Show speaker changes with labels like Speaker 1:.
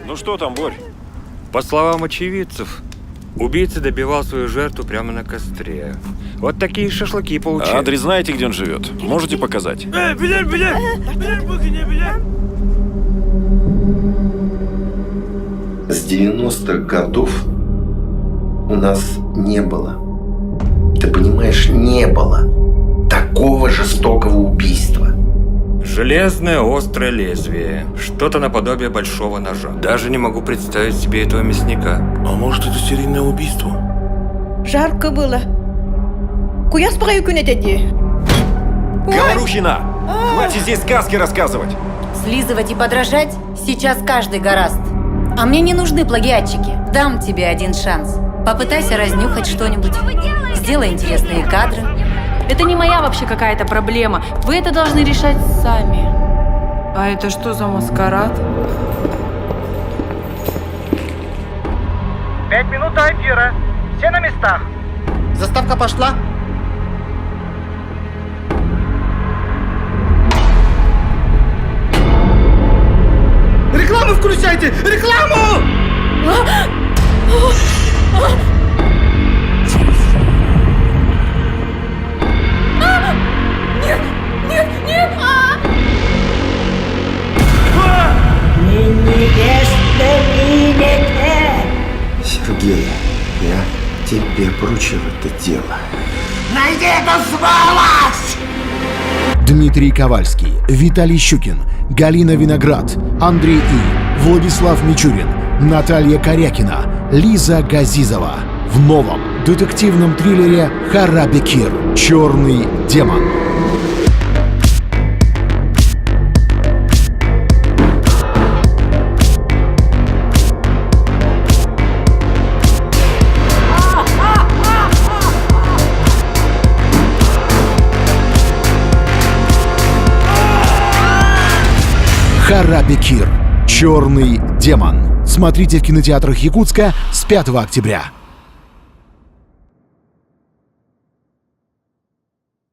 Speaker 1: Ну что там, Борь?
Speaker 2: По словам очевидцев, убийца добивал свою жертву прямо на костре. Вот такие шашлыки получили.
Speaker 1: Адрес знаете, где он живет? Можете показать?
Speaker 3: С 90-х годов у нас не было, ты понимаешь, не было такого жестокого убийства.
Speaker 2: Железное острое лезвие. Что-то наподобие большого ножа. Даже не могу представить себе этого мясника.
Speaker 1: А может, это серийное убийство?
Speaker 4: Жарко было. Куя спраю кунетеди.
Speaker 1: Говорухина! Хватит здесь сказки рассказывать!
Speaker 5: Слизывать и подражать сейчас каждый гораст. А мне не нужны плагиатчики. Дам тебе один шанс. Попытайся разнюхать что-нибудь. Сделай интересные кадры.
Speaker 6: Это не моя вообще какая-то проблема. Вы это должны решать сами. А это что за маскарад?
Speaker 7: 5 минут до эфира. Все на местах.
Speaker 8: Заставка пошла. Рекламу включайте! Рекламу!
Speaker 3: Сергей, я тебе поручил это дело.
Speaker 8: Найди эту сволочь!
Speaker 9: Дмитрий Ковальский, Виталий Щукин, Галина Виноград, Андрей И, Владислав Мичурин, Наталья Корякина, Лиза Газизова. В новом детективном триллере «Харабекир. Черный демон». «Харабекир. Черный демон». Смотрите в кинотеатрах Якутска с 5 октября.